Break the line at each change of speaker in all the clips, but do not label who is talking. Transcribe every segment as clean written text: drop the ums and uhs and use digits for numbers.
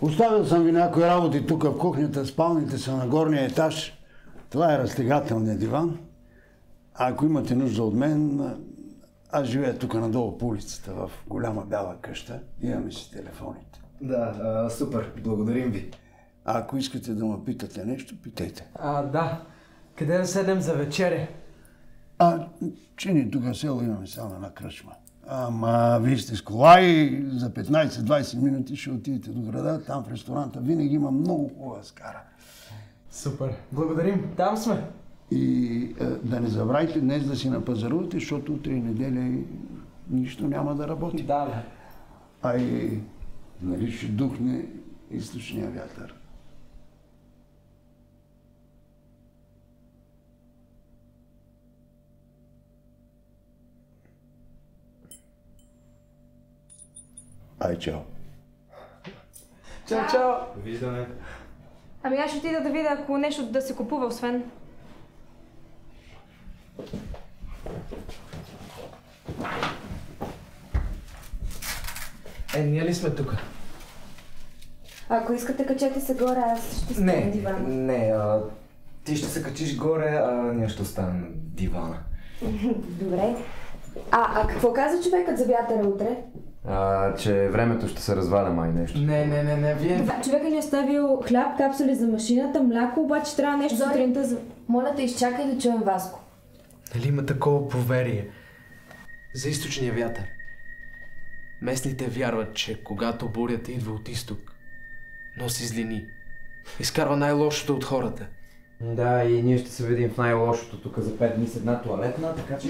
Оставил съм ви някои работи тук в кухнята, спалните са на горния етаж. Това е разтегателният диван. А ако имате нужда от мен, аз живея тук надолу по улицата, в голяма бяла къща. Имаме си телефоните.
Да, супер. Благодарим ви.
А ако искате да ме питате нещо, питайте.
Да. Къде да седнем за вечеря?
Че ние тук в село имаме само една кръчма. Ама вие сте с кола и за 15-20 минути ще отидете до града, там в ресторанта винаги има много хубава скара.
Супер. Благодарим. Там сме.
И да не забравяйте днес да си напазарувате, защото утре и неделя и нищо няма да работи.
Да.
И нали ще духне източния вятър. Чао.
Чао.
Довиждане.
Аз ще отида да видя, ако нещо да се купува, освен.
Ние ли сме тук?
Ако искате, качете се горе, аз ще стана на дивана.
Не, ти ще се качиш горе, а ние ще останем на дивана.
Добре. А какво каза човекът за вятъра утре?
Че времето ще се разваля май нещо.
Не, вие...
Човекът ни е оставил хляб, капсули за машината, мляко, обаче трябва нещо сутринта за... Моля те, изчакай да чуем Васко.
Нали има такова поверие за източния вятър? Местните вярват, че когато бурята идва от изток, носи злини. Изкарва най-лошото от хората.
Да, и ние ще се видим в най-лошото тук за 5 дни с една тоалетна, така че...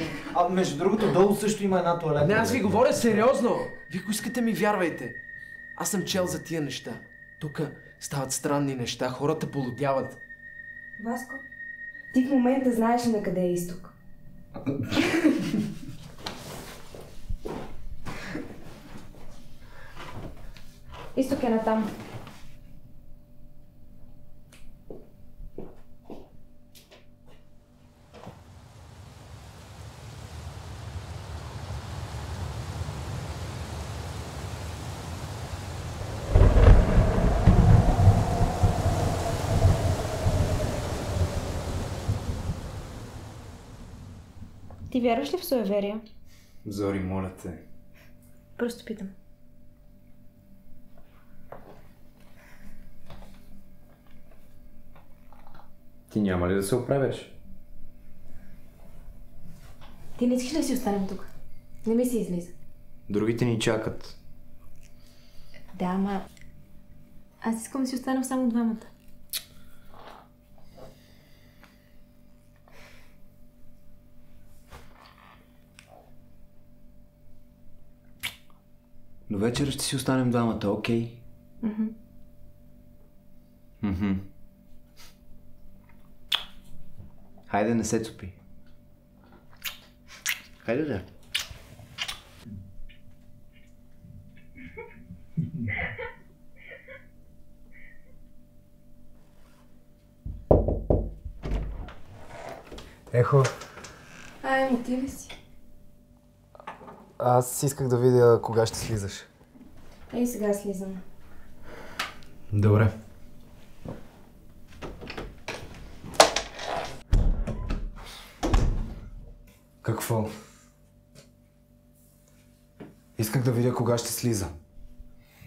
между другото, долу също има една тоалетна.
Не, аз ви говоря сериозно! Вие ако искате ми вярвайте. Аз съм чел за тия неща. Тук стават странни неща, хората полудяват.
Васко, ти в момента знаеш на къде е изток. Изток е натам. Ти вярваш ли в суеверия?
Зори, моля те.
Просто питам.
Ти няма ли да се оправяш?
Ти не искаш ли да си останем тук? Не ми се излиза.
Другите ни чакат.
Да, ама... Аз искам да си останем само двамата.
До вечера ще си останем двамата, окей? Хайде, не се цупи. Хайде да. Ехо.
Ти ли си?
Аз исках да видя кога ще слизаш.
Ей, сега слизам.
Добре. Какво? Исках да видя кога ще слиза.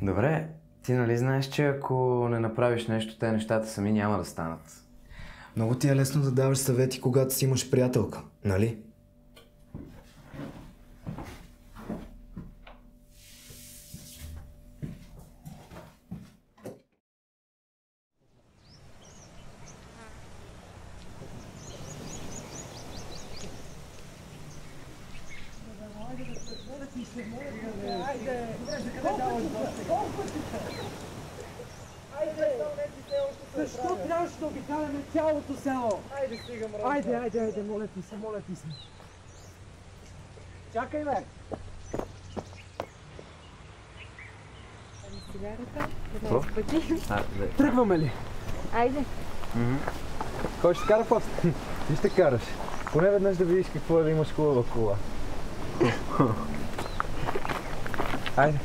Добре, ти нали знаеш, че ако не направиш нещо, те нещата сами няма да станат. Много ти е лесно да даваш съвети, когато си имаш приятелка, нали?
Защо трябваше да обикаляме цялото село?
Айде, стига, мраза.
Айде, моля ти се. Чакай, бе! Тръгваме ли?
Айде.
Кой ще кара после? Ти ще караш. Поне веднъж да видиш какво е да имаш хубава кола. Айде.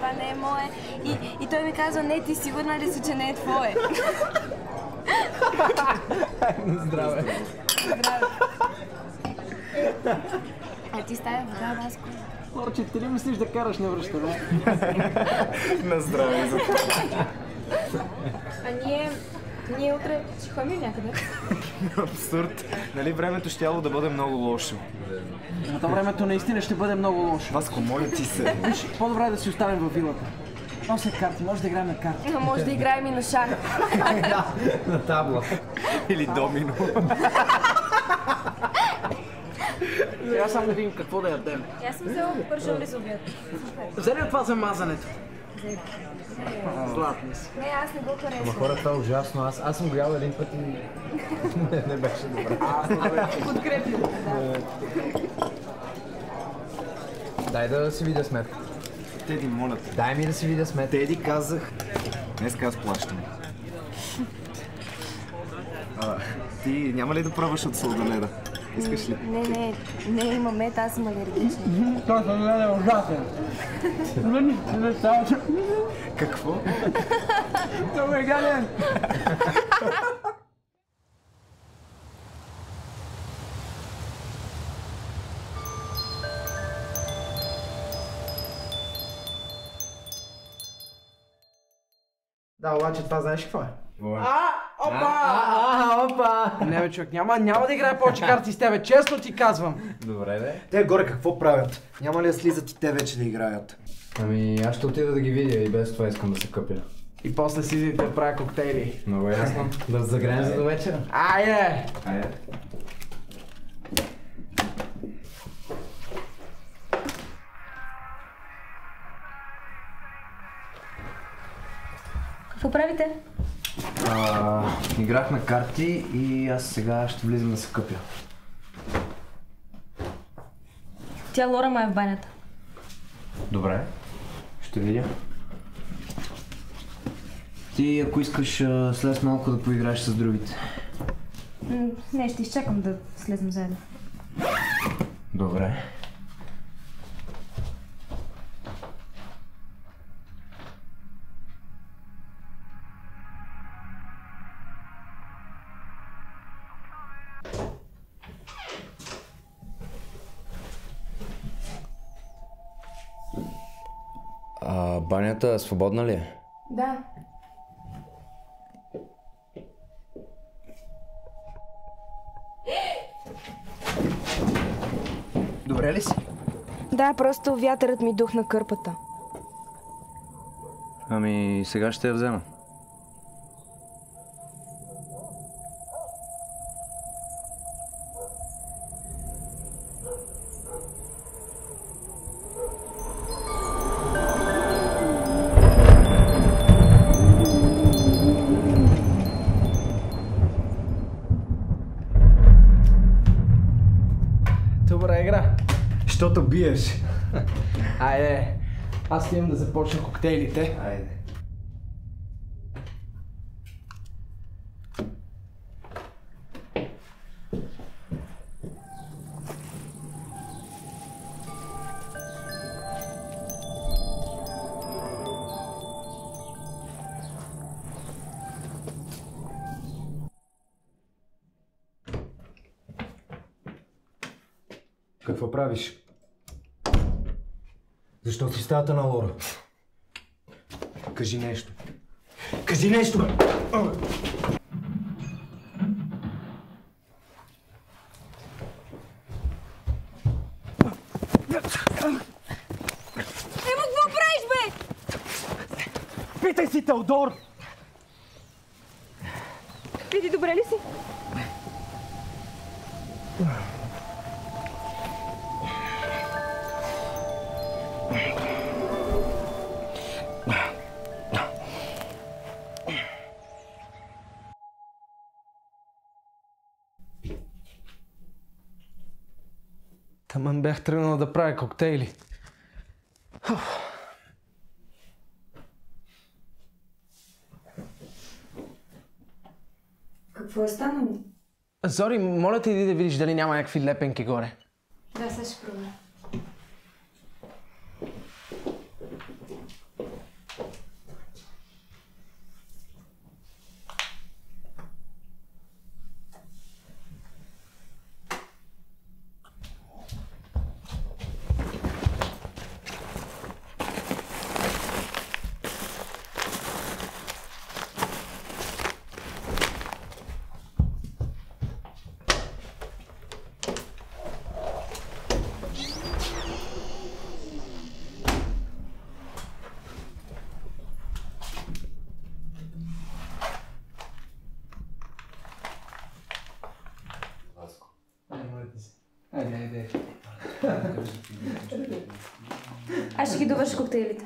това не е мое. И той ми казва, не, ти сигурна ли си, че не е твое?
На здраве.
Здраве. Ти стая вода, Васко.
Лорче, ти ли мислиш да караш на връща, бе?
На здраве.
А ние утре ще ходим някъде?
Абсурд. Нали времето щяло да бъде много лошо.
На това времето наистина ще бъде много лошо.
Васко, моля ти се.
Виж, по-добре е да си оставим във вилата. Нося карти, може да играем на карти.
Може да играем и на шах.
На табла. Или домино.
Сега само да видим какво да ядем.
Аз съм взела пържоли за обяд.
Взе ли от това за мазането? Златни си.
Не, аз не го харесвам.
Ама хора, това е ужасно. Аз съм го ял един път и не беше добре.
Подкрепям, да.
Дай да си видя сметка.
Теди, моля те.
Дай ми да си видя сметка.
Теди, казах. Днеска аз плащам. Ти няма ли да пробваш от сладоледа? Искаш ли?
Не, има мед, аз съм алергична.
Той сладолед е ужасен. Не става.
Какво?
Това е гаден. Да, обаче това знаеш какво е?
Опа!
Не, бе, човек, няма да играя повече карти с тебе, честно ти казвам.
Добре, бе.
Те горе какво правят? Няма ли да слизат и те вече да играят?
Ами, аз ще отида да ги видя и без това искам да се къпя.
И после си да правя коктейли.
Много ясно. Да загреем за до вечера.
Айде!
Айде.
Какво правите?
Играх на карти и аз сега ще влизам да се къпя.
Тя Лора ма е в банята.
Добре, ще видя. Ти, ако искаш, слез малко да поиграеш с другите.
Не, ще изчакам да слезем заедно.
Добре. Банята свободна ли е?
Да.
Добре ли си?
Да, просто вятърът ми духна кърпата.
Ами, сега ще я взема.
Добра игра.
Щото биеш.
Айде, аз имам да започна коктейлите.
Айде.
Какво правиш? Защо си в стаята на Лора? Кажи нещо. Кажи нещо, бе!
Емо, какво правиш, бе?
Питай си, Теодор!
Ти добре ли си?
Таман бях тръгнал да правя коктейли.
Какво е станало?
Зори, моля те, иди да видиш дали няма някакви лепенки горе.
Да, сега ще пробвам. Аз ще ги довърша коктейлите.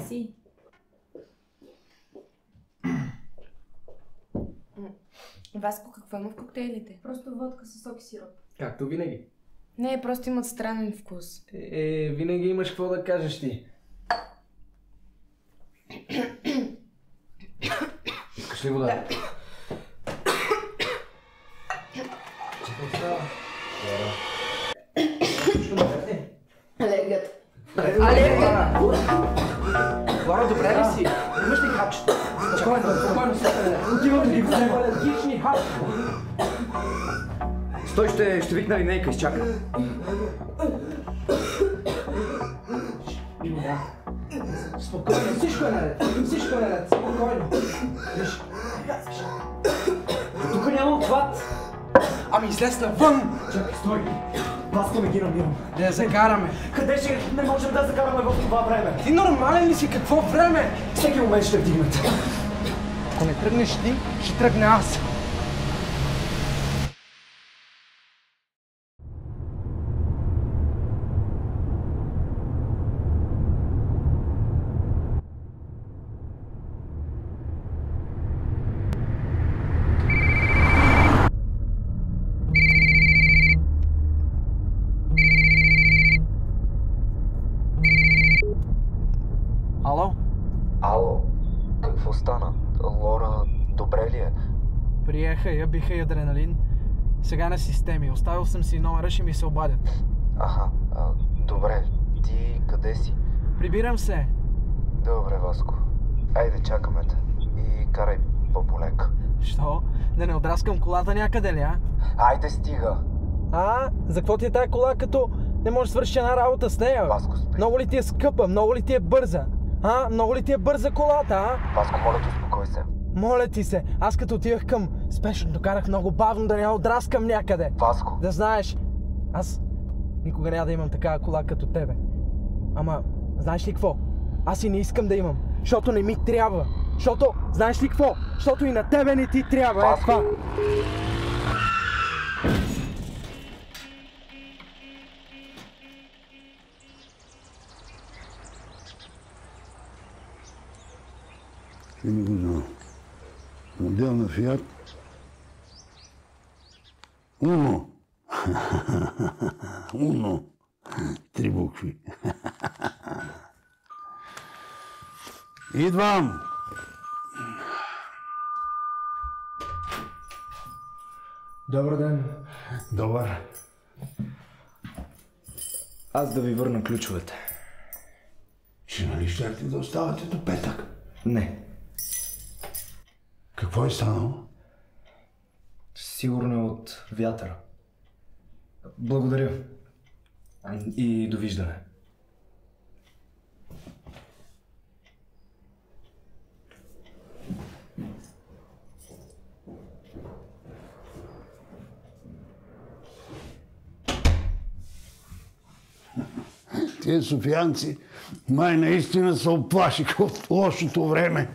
Си. Васко, какво има в коктейлите?
Просто водка със сок и сироп.
Както винаги.
Не, просто имат странен вкус.
Винаги имаш какво да кажеш ти. Искаш ли вода?
Да. Алергията. Алергията!
Лора, добре ли си? Имаш ли хапчета? Спокойно. Отивам да ги взема алергични хапчета.
Стой, ще викна линейка, изчакай.
Спокойно, всичко е наред, спокойно. Виж. Тук няма обхват. Ами излез навън! Чакай, стой! Васко, ме ги намирам. Да я закараме. Къде ще не можем да закараме в това време? Ти нормален ли си? Какво време? Всеки момент ще вдигнат. Ако не тръгнеш ти, ще тръгна аз.
Ало, какво стана? Лора, добре ли е?
Приеха я, биха и адреналин. Сега на системи. Оставил съм си номера, ще ми се обадят.
Аха, добре. Ти къде си?
Прибирам се.
Добре, Васко. Айде, чакаме те. И карай по-полека.
Що? Да не отраскам колата някъде ли, а?
Айде, стига.
За какво ти е тая кола, като не можеш да свършиш една работа с нея?
Васко, спри.
Много ли ти е скъпа? Много ли ти е бърза? Много ли ти е бърза колата,
Васко, моля те, успокой се.
Моля ти се, аз като отивах към спешното, карах много бавно да не отраскам някъде.
Васко.
Да знаеш, аз никога няма да имам такава кола като тебе. Ама, знаеш ли какво? Аз и не искам да имам, защото не ми трябва. Защото, знаеш ли какво? Защото и на тебе не ти трябва,
Васко.
това.
Ще ми го знам. Модел на Фиат. Уно. Уно. 3 букви. Идвам.
Добър ден.
Добър.
Аз да ви върна ключовете.
Нали щяхте да оставате до петък?
Не.
Какво е станало?
Сигурно е от вятъра. Благодаря. И довиждане.
Тие софиянци май наистина се оплашиха от лошото време.